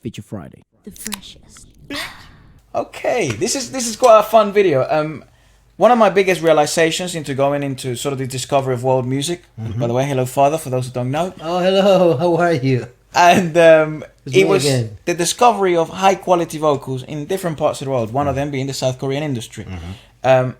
Feature Friday. The freshest. Okay, this is quite a fun video. One of my biggest realizations into going into sort of the discovery of world music. By the way, hello, Father, for those who don't know. Oh, hello. How are you? And it was again. the discovery of high quality vocals in different parts of the world. One of them being the South Korean industry.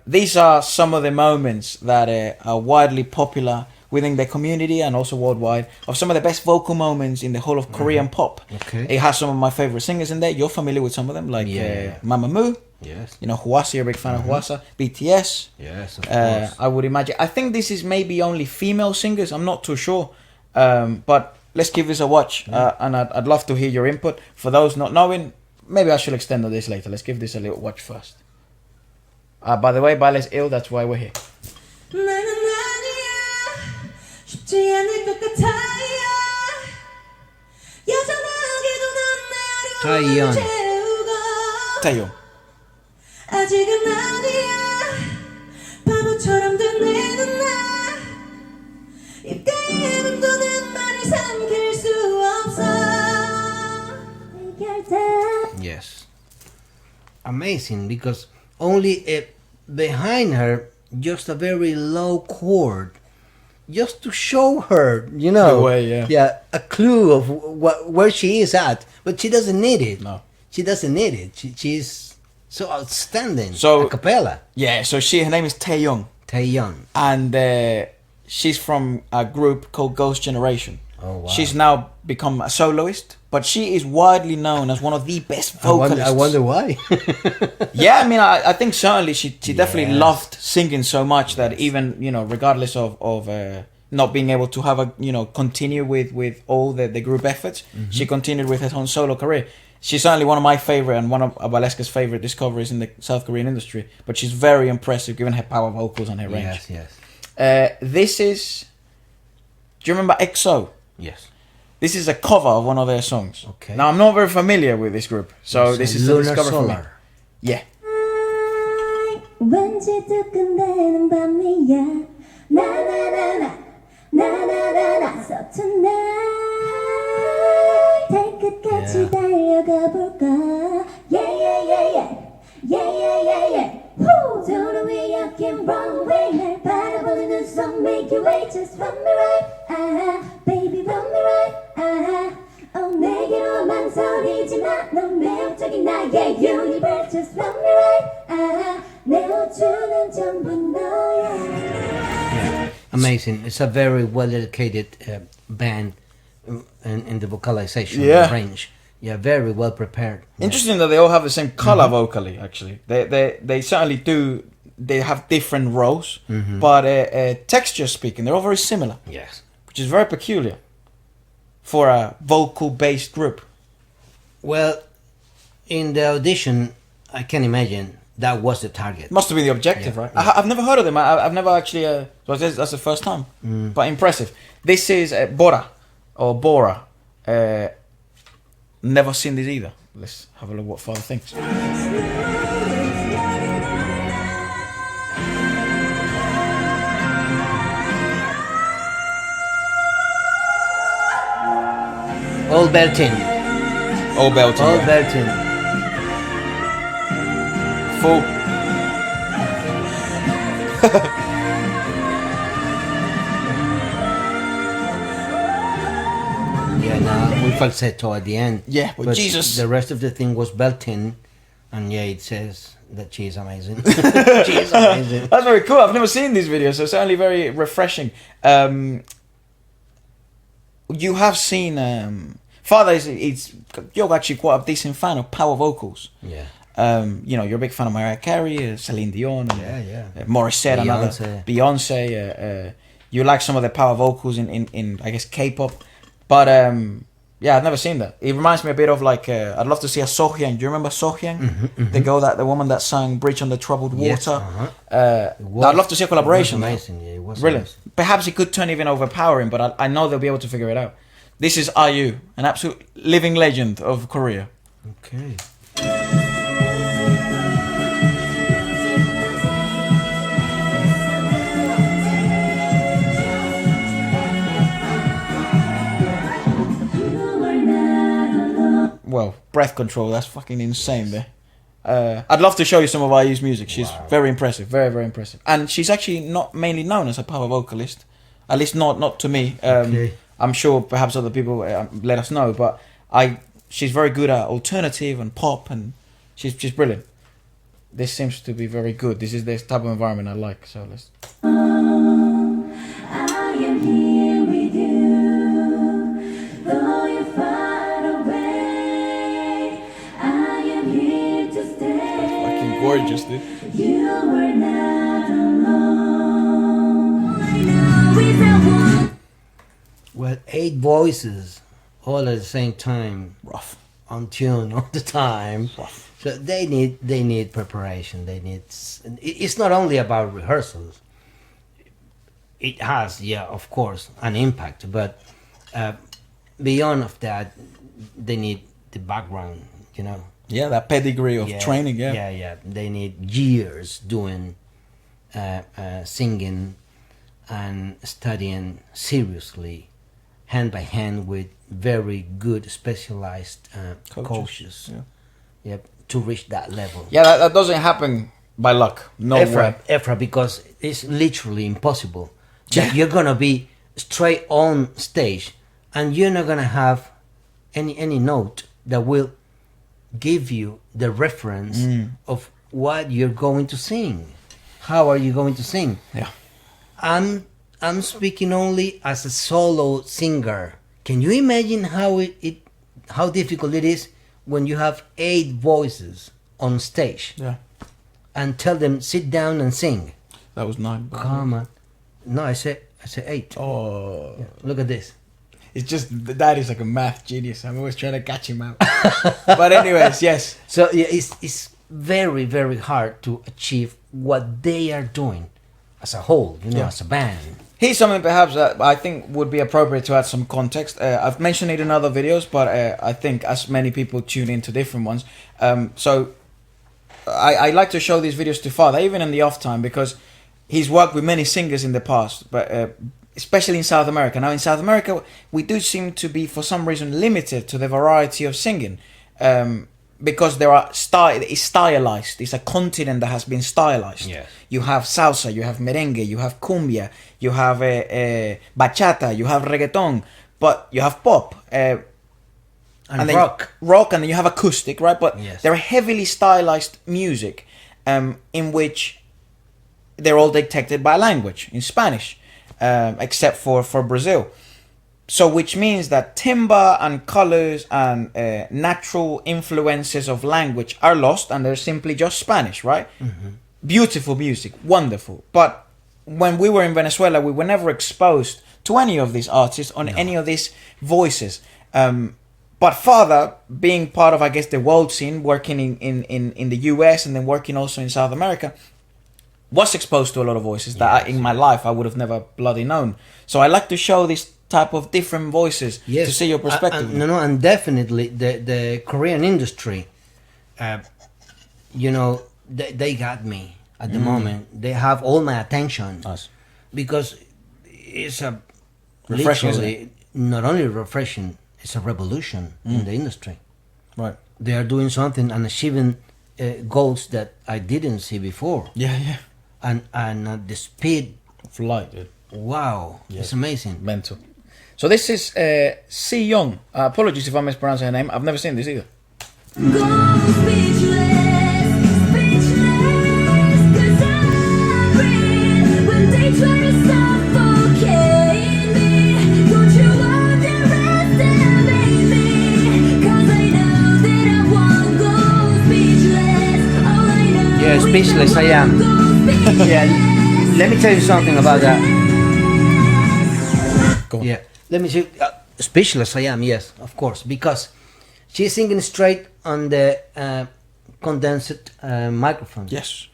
These are some of the moments that are widely popular within the community and also worldwide, of some of the best vocal moments in the whole of Korean pop. Okay. It has some of my favorite singers in there. You're familiar with some of them, like Mamamoo. Yes. You know, Hwasa, you're a big fan of Hwasa. BTS. Yes, of course. I would imagine. I think this is maybe only female singers. I'm not too sure. But let's give this a watch. And I'd love to hear your input. For those not knowing, maybe I should extend on this later. Let's give this a little watch first. By the way, Baile's ill. That's why we're here. Taeyon. Taeyon. Yes. Amazing, because only behind her, just a very low chord, just to show her, you know, The way, a clue of where she is at, but she doesn't need it. No. She doesn't need it. She's so outstanding. So- a cappella. Yeah, so her name is Taeyon. Taeyeon. And she's from a group called Ghost Generation. Oh, wow. She's now become a soloist, but she is widely known as one of the best vocalists. I wonder why. Yeah, I mean, I think certainly she definitely Yes. loved singing so much that even, you know, regardless of not being able to have continue with all the group efforts, she continued with her own solo career. She's certainly one of my favorite and one of Wlsk's favorite discoveries in the South Korean industry, but she's very impressive given her power vocals and her range. Yes. This is, do you remember XO? Yes. This is a cover of one of their songs. Okay. Now, I'm not very familiar with this group, so this is a Lunar discovery for me. Solar. Yeah. 왠지 뜨끈대는 밤이야 나나나나 나나나나 So tonight 달 끝까지 달려가 볼까 Yeah yeah yeah yeah Yeah yeah yeah yeah Woo! 도로 위에 긴 runway 날 바라보는 눈썹 Make you wait just run me right Baby run me right 내게로 망설이지 마 넌 매력적인 나의 universe Just run me right 내 우주는 전부 너야 Amazing. It's a very well-educated band in the vocalization range. Yeah, very well prepared. Interesting that they all have the same color vocally. Actually, they certainly do. They have different roles, but texture speaking, they're all very similar. Yes. Which is very peculiar for a vocal-based group. Well, in the audition, I can imagine that was the target. Must have been the objective, right? Yeah. I've never heard of them. I've never actually. So that's the first time, but impressive. This is Bora or Bora. Never seen this either. Let's have a look what Father thinks. All belting. All belting. All yeah. belting. Full. Yeah, now we falsetto at the end. Yeah, but Jesus. The rest of the thing was belting, and yeah, it says that she is amazing. She is amazing. That's very cool. I've never seen these videos, so certainly very refreshing. You have seen Father you're actually quite a decent fan of power vocals. Yeah. You know, you're a big fan of Mariah Carey, Celine Dion, Morissette, Beyonce. You like some of the power vocals in I guess K-pop, but yeah, I've never seen that. It reminds me a bit of like I'd love to see a Sohyang. Do you remember Sohyang? The woman that sang "Bridge on the Troubled Water." Yes, I'd love to see a collaboration. It was amazing. Yeah, it was Brilliant. amazing. Perhaps it could turn even overpowering, but I know they'll be able to figure it out. This is IU, an absolute living legend of Korea. Okay. well, breath control. That's fucking insane there. I'd love to show you some of Ailey's music. She's very impressive, very, very impressive. And she's actually not mainly known as a power vocalist, at least not to me. I'm sure perhaps other people let us know, but she's very good at alternative and pop, and she's brilliant. This seems to be very good. This is the type of environment I like. So let's. I am here with you, though you're far away. I am here to stay. Fucking gorgeous, dude. You were not alone. I know we felt one. Well, 8 voices all at the same time, Rough. on tune all the time. Rough. So they need preparation. It's not only about rehearsals. It has, yeah, of course, an impact, but beyond of that, they need the background, you know. Yeah, that pedigree of training. Yeah. They need years doing singing and studying seriously, hand by hand with very good specialized coaches. Yeah. Yep, to reach that level. Yeah, that doesn't happen by luck. No way. Efra, because it's literally impossible. Yeah. You're gonna be straight on stage, and you're not gonna have any note that will give you the reference of what you're going to sing. How are you going to sing? Yeah. I'm speaking only as a solo singer. Can you imagine how difficult it is when you have 8 voices on stage? Yeah. And tell them sit down and sing. That was 9. Come on. No, I said 8. Oh. Yeah, look at this. It's just that is like a math genius. I'm always trying to catch him out. But anyways, yes. So yeah, it's very, very hard to achieve what they are doing as a whole, you know, as a band. Here's something perhaps that I think would be appropriate to add some context. I've mentioned it in other videos, but I think as many people tune into different ones. So I like to show these videos to Father, even in the off time, because he's worked with many singers in the past, but especially in South America. Now in South America, we do seem to be, for some reason, limited to the variety of singing. Because there are it's stylized. It's a continent that has been stylized. Yes. You have salsa, you have merengue, you have cumbia, you have bachata, you have reggaeton, but you have pop And then rock. and then you have acoustic, right? But Yes. they're heavily stylized music, in which they're all dictated by language in Spanish, except for Brazil. So which means that timbre and colors and natural influences of language are lost, and they're simply just Spanish, right? Mm-hmm. Beautiful music, wonderful. But when we were in Venezuela, we were never exposed to any of these artists, any of these voices. But Father, being part of, I guess, the world scene, working in the US and then working also in South America, was exposed to a lot of voices that in my life I would have never bloody known. So I like to show this type of different voices to see your perspective. And definitely the Korean industry, you know, they got me at the moment. They have all my attention. Us. Because it's a Refreshing, literally, isn't not only refreshing, it's a revolution in the industry. Right. They are doing something and achieving goals that I didn't see before. Yeah. And the speed, Flight, dude. wow, it's amazing. Mental. So this is Tae-yeon. Apologies if I mispronounce her name. I've never seen this either. Go speechless, speechless, 'cause I breathe when they try to suffocate me. Don't you underestimate me, 'cause I know that I won't go speechless. All I know Yeah, is speechless I am. won't go speechless. Yeah, let me tell you something about that. Go on. Yeah, let me see. Speechless I am, yes, of course, because she's singing straight on the condensed microphone. Yes.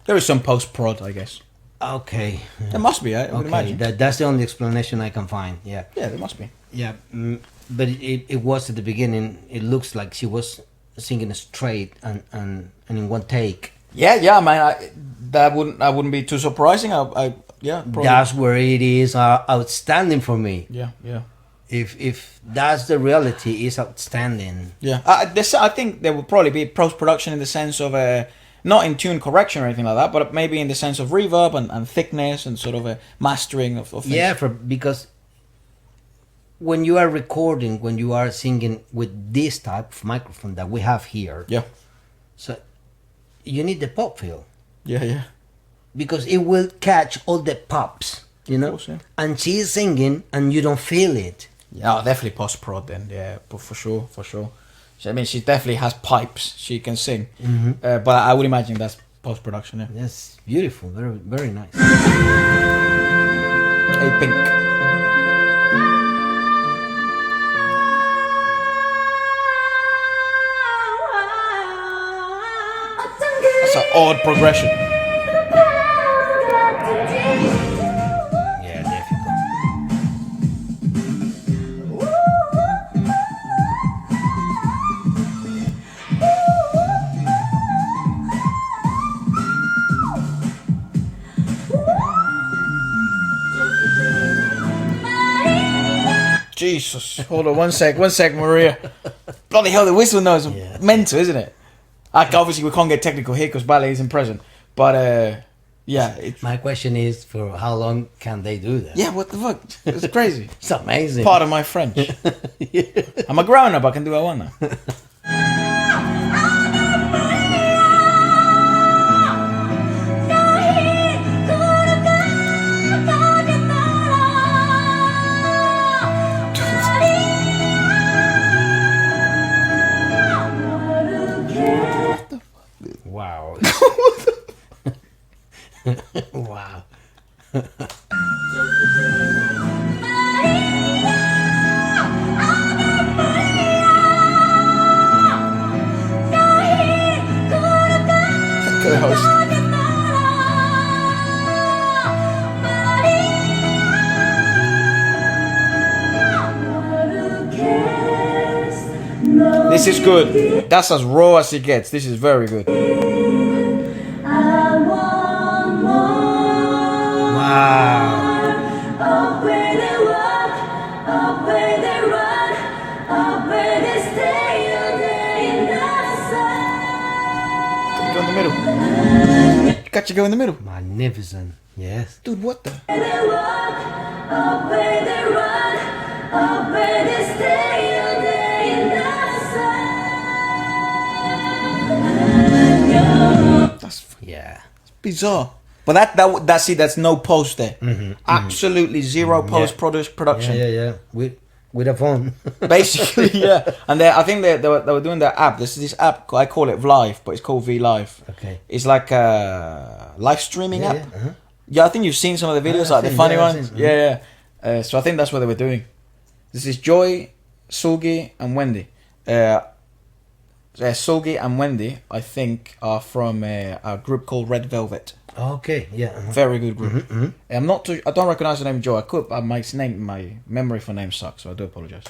There is some post-prod, I guess. Okay. There must be, I would Okay, imagine. that's the only explanation I can find. Yeah. Yeah, there must be. Yeah, but it was at the beginning. It looks like she was singing straight and in one take. Yeah, man. That wouldn't be too surprising. Yeah, probably. That's where it is outstanding for me. Yeah. if that's the reality, is outstanding. Yeah, I think there will probably be post production in the sense of not in tune correction or anything like that, but maybe in the sense of reverb and thickness and sort of a mastering of things. Yeah, because when you are recording, when you are singing with this type of microphone that we have here, yeah, so you need the pop feel. Yeah. Because it will catch all the pops, you know. Course, yeah. And she's singing, and you don't feel it. Yeah, definitely post prod then. Yeah, but for sure. I mean, she definitely has pipes. She can sing, but I would imagine that's post production. Yeah. Yes, beautiful, very very nice. Hey, Pink. That's an odd progression. Yeah, difficult. Jesus. Hold on one sec, Maria. Bloody hell, the whistle noise is mental, isn't it? Obviously, we can't get technical here because ballet isn't present. But, yeah. My question is, for how long can they do that? Yeah, what the fuck? It's crazy. It's amazing. Part of my French. I'm a grown-up, I can do what I want now. Wow. Wow. Good host. This is good. That's as raw as it gets. This is very good. Wow. Go in the middle. You got to go in the middle. Magnificent. Yes. Dude, what the? That's Yeah. bizarre. But that's no post there. Absolutely zero post production. Yeah. With a phone. Basically, yeah. And I think they were doing their app. This app, I call it Live, but it's called V Live. Okay. It's like a live streaming app. Yeah. Yeah, I think you've seen some of the videos, like the funny ones. Yeah. So I think that's what they were doing. This is Joy, Sugi, and Wendy. Sugi and Wendy, I think, are from a group called Red Velvet. Okay. Yeah. Very good group. I don't recognize the name Joy. I could. My memory for name sucks, so I do apologize.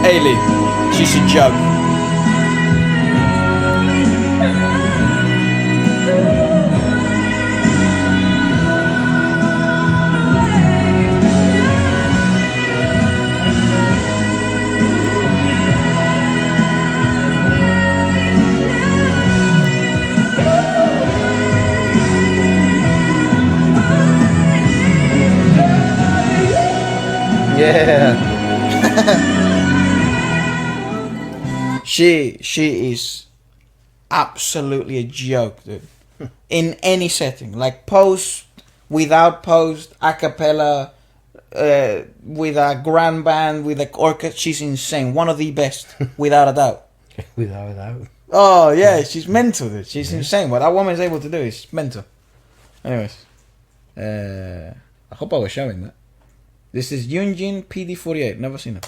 Ailee, she's a joke. Yeah. She is absolutely a joke, dude. In any setting, like post, without post, a cappella, with a grand band, with a orchestra, she's insane. One of the best, without a doubt. Without a doubt. Oh yeah, she's mental, dude. She's insane. What that woman's able to do is mental. Anyways, I hope I was showing that. This is Yoonjin PD48. Never seen it.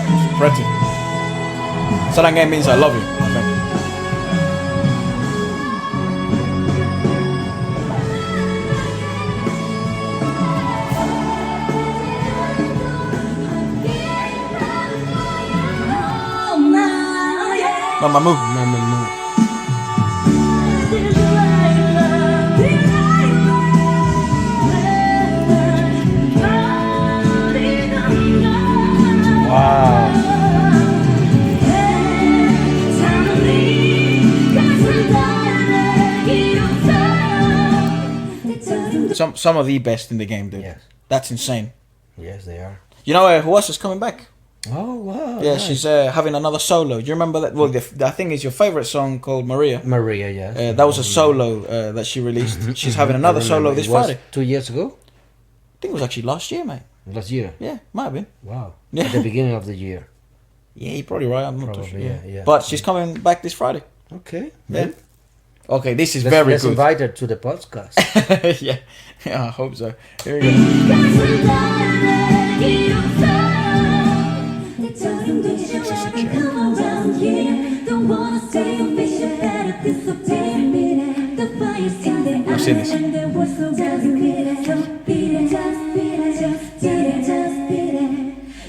It's pretty. 사랑해 means I love you, I think. Mamamoo. Mamamoo. Wow. Some of the best in the game, dude. Yes. That's insane. Yes, they are. You know who else is coming back? Oh, wow. Yeah, nice. she's having another solo. Do you remember that? Well, I think it's your favorite song called Maria. Maria, yes. That was a solo that she released. She's having another solo this Friday. 2 years ago? I think it was actually last year, mate. Last year? Yeah, might have been. Wow. Yeah. At the beginning of the year. Yeah, you're probably right. I'm not too Probably, sure. yeah. But she's coming back this Friday. Okay. Yeah. Good. Okay, this is Let's very good. invite her to the podcast. yeah, I hope so. Here we go. I've seen this.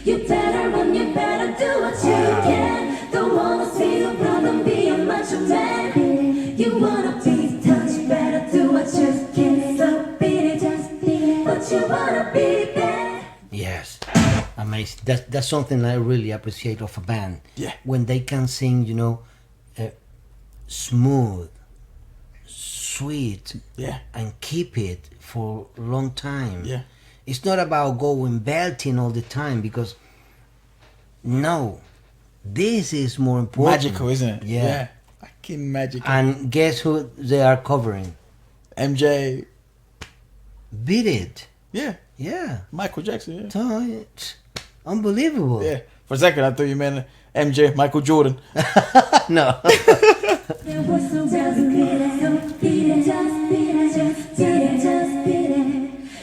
You better run, you better do what you can. Don't wanna see the problem, be a macho man. You wanna be touched, better do what you can. So beat it, just beat it. But you wanna be bad. Yes. Amazing. That's something I really appreciate of a band. Yeah. When they can sing, you know, smooth, sweet, Yeah. and keep it for a long time. Yeah. It's not about going belting all the time because no, this is more important. Magical, isn't it? Yeah. Fucking magical. And guess who they are covering? MJ. Beat It. Yeah. Yeah. Michael Jackson. Yeah. Unbelievable. Yeah. For a second, I thought you meant MJ, Michael Jordan. No.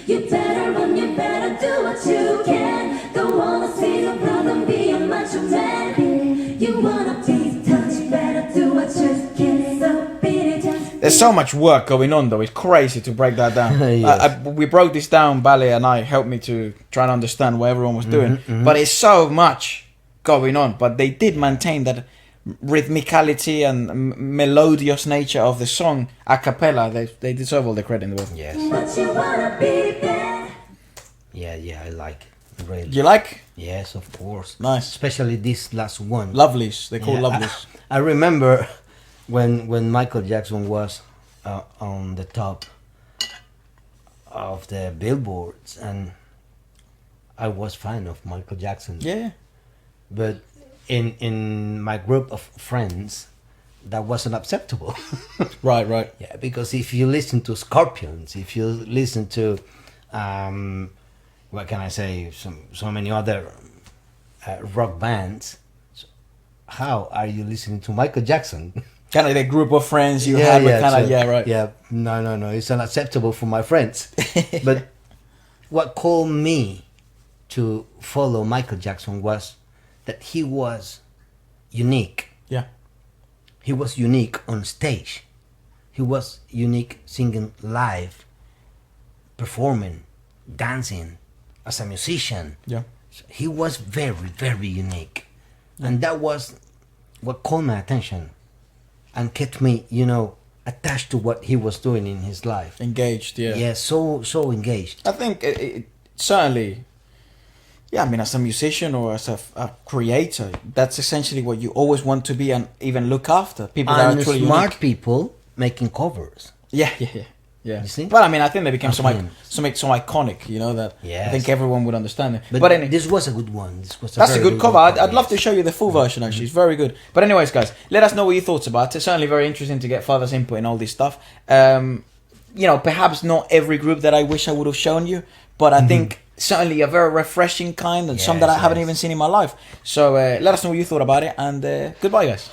You better run, you better do what you can. Don't wanna see the problem, be a macho man. You wanna be touched, better do what you can. So beat it, just There's so much work going on, though. It's crazy to break that down. Yes. We broke this down. Ballet and I helped me to try and understand what everyone was doing. But it's so much going on. But they did maintain that rhythmicality and melodious nature of the song a cappella. They deserve all the credit in the world. Yes. but you wanna be bad. Yeah, I like it. Really. You like? Yes, of course. Nice. Especially this last one. Lovelyz. They call Yeah, Lovelyz. I remember when Michael Jackson was on the top of the billboards, and I was fan of Michael Jackson. Yeah. But in my group of friends, that wasn't acceptable. Right. Yeah, because if you listen to Scorpions, if you listen to what can I say, so many other rock bands, how are you listening to Michael Jackson? Kind of the group of friends you had with kind of, yeah, right. Yeah, no, it's unacceptable for my friends. But what called me to follow Michael Jackson was that he was unique. Yeah. He was unique on stage. He was unique singing live, performing, dancing, as a musician. Yeah. So he was very, very unique. And that was what called my attention and kept me, attached to what he was doing in his life. Engaged, yeah. Yeah, so engaged. I think it certainly, yeah, I mean, as a musician or as a creator, that's essentially what you always want to be and even look after. People that And are truly smart unique. people making covers. Yeah. You see? But I mean, I think they became so Him. iconic, that I Yes. think everyone would understand it. But anyway, this was a good one. This was that's a very good cover. I'd love to yes. show you the full version, actually. It's very good. But anyways, guys, let us know what your thoughts about it. It's certainly very interesting to get father's input in all this stuff. Perhaps not every group that I wish I would have shown you, but I think certainly a very refreshing kind, and some that I haven't even seen in my life. So let us know what you thought about it, and goodbye, guys.